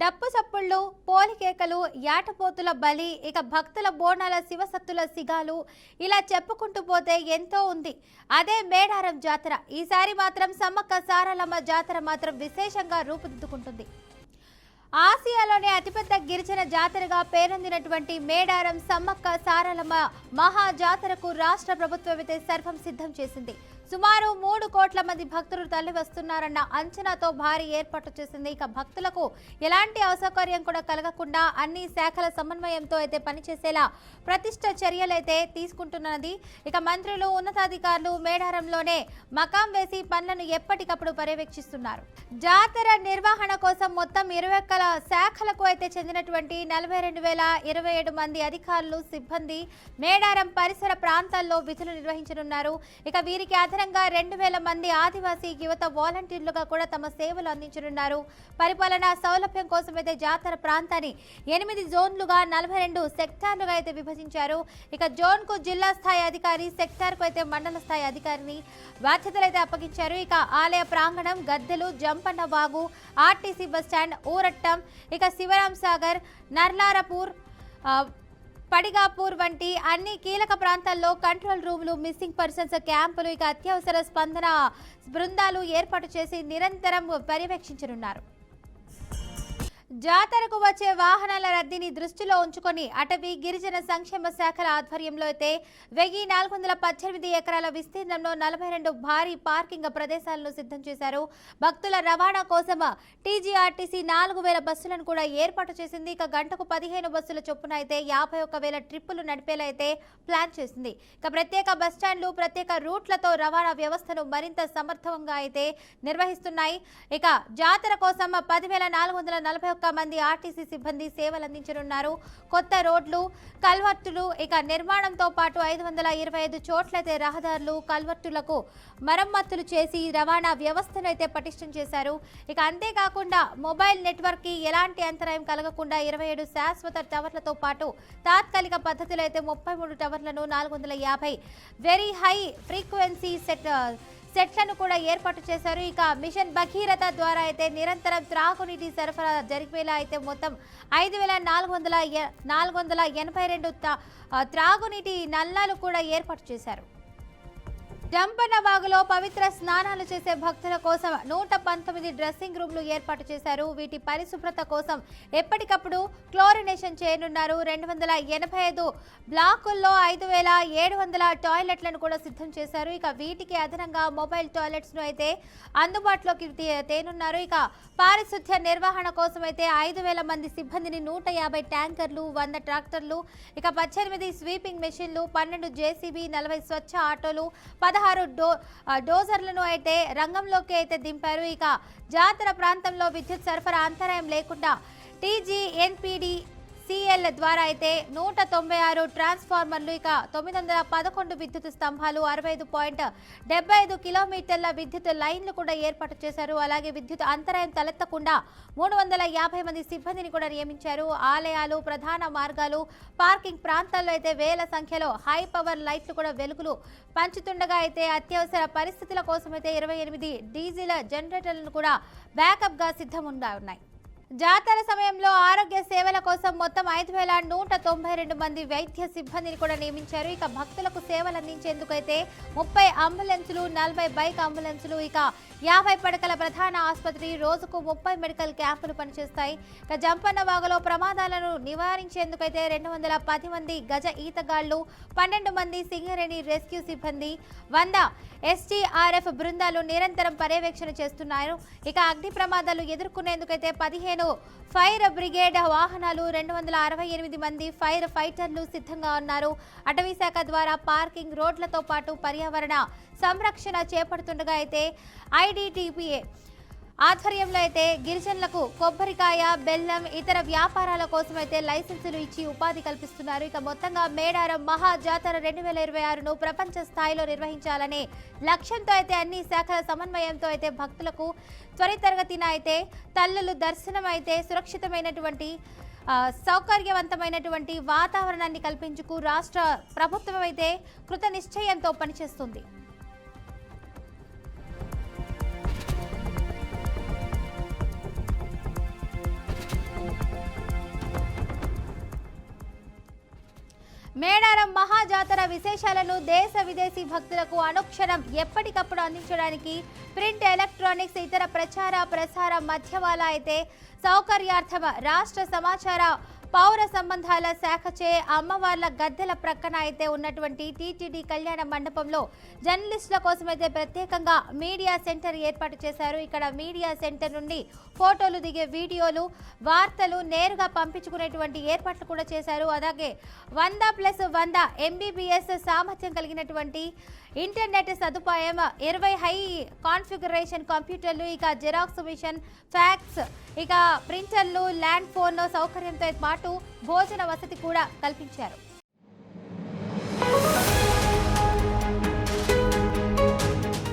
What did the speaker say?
డప్పు సప్పుళ్ళు, పోలికేకలు, యాటపోతుల బలి, ఇక భక్తుల బోనాల శివసత్తుల సిగాలు, ఇలా చెప్పుకుంటూ పోతే ఎంతో ఉంది. అదే మేడారం జాతర. ఈసారి మాత్రం సమ్మక్క సారలమ్మ జాతర మాత్రం విశేషంగా రూపుదిద్దుకుంటుంది. ఆసియాలోనే అతిపెద్ద గిరిజన జాతరగా పేరొందినటువంటి మేడారం సమ్మక్క సారలమ్మ మహా జాతరకు రాష్ట్ర ప్రభుత్వం అయితే సర్వం సిద్ధం చేసింది. సుమారు 3 కోట్ల మంది భక్తులు తరలి వస్తున్నారన్న అంచనాతో భారీ ఏర్పాటు చేసింది. ఇక భక్తులకు ఎలాంటి అసౌకర్యం కూడా కలగకుండా అన్ని శాఖల సమన్వయంతో అయితే పనిచేసేలా ప్రతిష్ట చర్యలైతే తీసుకుంటున్నది. ఇక మంత్రులు, ఉన్నతాధికారులు మేడారంలోనే మకాం వేసి పనులను ఎప్పటికప్పుడు పర్యవేక్షిస్తున్నారు. జాతర నిర్వహణ కోసం మొత్తం 21 శాఖలకు అయితే చెందినటువంటి 42,027 మంది అధికారులు, సిబ్బంది మేడారం పరిసర ప్రాంతాల్లో విధులు నిర్వహించనున్నారు. ఇక వీరికి అదనంగా 2,000 మంది ఆదివాసీ యువత వాలంటీర్లుగా కూడా తమ సేవలు అందించనున్నారు. పరిపాలనా సౌలభ్యం కోసం అయితే జాతర ప్రాంతాన్ని 8 జోన్లుగా 42 సెక్టార్లుగా అయితే విభజించారు. ఇక జోన్ కు జిల్లా స్థాయి అధికారి, సెక్టార్ కు అయితే మండల స్థాయి అధికారిని బాధ్యతలు అయితే అప్పగించారు. ఇక ఆలయ ప్రాంగణం, గద్దెలు, జంపన్న వాగు, ఆర్టీసీ బస్టాండ్, ఊరట్టం, ఇక శివరాం సాగర్, నర్లారపూర్, పడిగాపూర్ వంటి అన్ని కీలక ప్రాంతాల్లో కంట్రోల్ రూములు, మిస్సింగ్ పర్సన్స్ క్యాంపులు, ఇక అత్యవసర స్పందన బృందాలు ఏర్పాటు చేసి నిరంతరం పర్యవేక్షించనున్నారు. జాతరకు వచ్చే వాహనాల రద్దీని దృష్టిలో ఉంచుకొని అటవీ, గిరిజన సంక్షేమ శాఖల ఆధ్వర్యంలో అయితే 1,418 ఎకరాల విస్తీర్ణంలో 42 భారీ పార్కింగ్ ప్రదేశాలను సిద్ధం చేశారు. భక్తుల రవాణా కోసం టీజీఆర్టీసీ 4,000 బస్సులను కూడా ఏర్పాటు చేసింది. ఇక గంటకు 15 బస్సుల చొప్పున అయితే 51,000 ట్రిప్పులు నడిపేలా అయితే ప్లాన్ చేసింది. ఇక ప్రత్యేక బస్టాండ్లు, ప్రత్యేక రూట్లతో రవాణా వ్యవస్థను మరింత సమర్థవంగా అయితే నిర్వహిస్తున్నాయి. ఇక జాతర కోసం 10,441 మంది ఆర్టీసీ సిబ్బంది సేవలు అందించనున్నారు. కొత్త రోడ్లు, కల్వర్టులు, ఇక నిర్మాణంతో పాటు 525 చోట్లయితే రహదారులు, కల్వర్టులకు మరమ్మతులు చేసి రవాణా వ్యవస్థను అయితే పటిష్టం చేశారు. ఇక అంతేకాకుండా మొబైల్ నెట్వర్క్ కి ఎలాంటి అంతరాయం కలగకుండా 27 శాశ్వత టవర్లతో పాటు తాత్కాలిక పద్ధతిలో అయితే 33 టవర్లను, 450 వెరీ హై ఫ్రీక్వెన్సీ సెట్లను కూడా ఏర్పాటు చేశారు. ఇక మిషన్ భగీరథ ద్వారా అయితే నిరంతరం త్రాగునీటి సరఫరా జరిపేలా అయితే మొత్తం 5,482 త్రాగునీటి నల్లాలు కూడా ఏర్పాటు చేశారు. జంపన్న వాగులో పవిత్ర స్నానాలు చేసే భక్తుల కోసం 119 డ్రెస్సింగ్ రూమ్లు ఏర్పాటు చేశారు. వీటి పరిశుభ్రత కోసం ఎప్పటికప్పుడు క్లోరినేషన్ చేయనున్నారు. 285 బ్లాకుల్లో 5,700 టాయిలెట్లను కూడా సిద్ధం చేశారు. ఇక వీటికి అదనంగా మొబైల్ టాయిలెట్స్ ను అయితే అందుబాటులోకి తేనున్నారు. ఇక పారిశుద్ధ్య నిర్వహణ కోసం అయితే 5,000 మంది సిబ్బందిని, 150 ట్యాంకర్లు, 100 ట్రాక్టర్లు, ఇక 18 స్వీపింగ్ మెషిన్లు, 12 జేసీబీ, 40 స్వచ్ఛ ఆటోలు, 16 డోజర్లను అయితే రంగంలోకి అయితే దింపారు. ఇక జాతర ప్రాంతంలో విద్యుత్ సరఫరా అంతరాయం లేకుండా టీజీఎన్పీడీ సిఎల్ ద్వారా అయితే 196 ట్రాన్స్ఫార్మర్లు, ఇక 911 విద్యుత్ స్తంభాలు, 65.75 కిలోమీటర్ల విద్యుత్ లైన్లు కూడా ఏర్పాటు చేశారు. అలాగే విద్యుత్ అంతరాయం తలెత్తకుండా 350 మంది సిబ్బందిని కూడా నియమించారు. ఆలయాలు, ప్రధాన మార్గాలు, పార్కింగ్ ప్రాంతాల్లో అయితే వేల సంఖ్యలో హై పవర్ లైట్లు కూడా వెలుగులు పంచుతుండగా అయితే అత్యవసర పరిస్థితుల కోసం అయితే 28 డీజిల్ జనరేటర్లను కూడా బ్యాకప్ గా సిద్ధంగా ఉన్నాయి. జాతర సమయంలో ఆరోగ్య సేవల కోసం మొత్తం 5,192 మంది వైద్య సిబ్బందిని కూడా నియమించారు. ఇక భక్తులకు సేవలు అందించేందుకైతే 30 అంబులెన్సులు, 40 బైక్ అంబులెన్సులు, ఇక 50 పడకల ప్రధాన ఆసుపత్రి, రోజుకు 30 మెడికల్ క్యాంపులు పనిచేస్తాయి. ఇక జంపన్న వాగులో ప్రమాదాలను నివారించేందుకైతే 210 మంది గజ ఈతగాళ్లు, 12 మంది సింగరేణి రెస్క్యూ సిబ్బంది, 100 ఎస్టీఆర్ఎఫ్ బృందాలు నిరంతరం పర్యవేక్షణ చేస్తున్నారు. ఇక అగ్ని ప్రమాదాలు ఎదుర్కొనేందుకైతే 15 ఫైర్ బ్రిగేడ్ వాహనాలు, 268 మంది ఫైర్ ఫైటర్లు సిద్ధంగా ఉన్నారు. అటవీ శాఖ ద్వారా పార్కింగ్ రోడ్లతో పాటు పర్యావరణ సంరక్షణ చేపడుతుండగా అయితే ఐడిటిపిఏ ఆధ్వర్యంలో అయితే గిరిజనులకు కొబ్బరికాయ, బెల్లం, ఇతర వ్యాపారాల కోసం అయితే లైసెన్సులు ఇచ్చి ఉపాధి కల్పిస్తున్నారు. ఇక మొత్తంగా మేడారం మహా జాతర 2026ను ప్రపంచ స్థాయిలో నిర్వహించాలనే లక్ష్యంతో అయితే అన్ని శాఖల సమన్వయంతో అయితే భక్తులకు త్వరితగతిన అయితే తల్లులు దర్శనం అయితే సురక్షితమైనటువంటి సౌకర్యవంతమైనటువంటి వాతావరణాన్ని కల్పించుకు రాష్ట్ర ప్రభుత్వం అయితే కృత నిశ్చయంతో పనిచేస్తుంది. మహాజాతర విశేషాలను దేశ విదేశీ భక్తులకు అనుక్షణం ఎప్పటికప్పుడు అందించడానికి ప్రింట్, ఎలక్ట్రానిక్స్, ఇతర ప్రసార మాధ్యమాల అయితే సౌకర్యార్థం రాష్ట్ర సమాచార పౌర సంబంధాల శాఖచే అమ్మవార్ల గద్దెల ప్రక్కన అయితే ఉన్నటువంటి టీటీడీ కళ్యాణ మండపంలో జర్నలిస్టుల కోసమైతే ప్రత్యేకంగా మీడియా సెంటర్ ఏర్పాటు చేశారు. ఇక్కడ మీడియా సెంటర్ నుండి ఫోటోలు దిగే వార్తలు నేరుగా పంపించుకునేటువంటి ఏర్పాట్లు కూడా చేశారు. అలాగే 100+100 MBPS సామర్థ్యం కలిగినటువంటి ఇంటర్నెట్ సదుపాయం, 20 హై కాన్ఫిగరేషన్ కంప్యూటర్లు, ఇక జిరాక్స్ మిషన్, ఫ్యాక్స్, ఇక ప్రింటర్లు, ల్యాండ్ ఫోన్ సౌకర్యంతో పాటు భోజన వసతి కూడా కల్పించారు.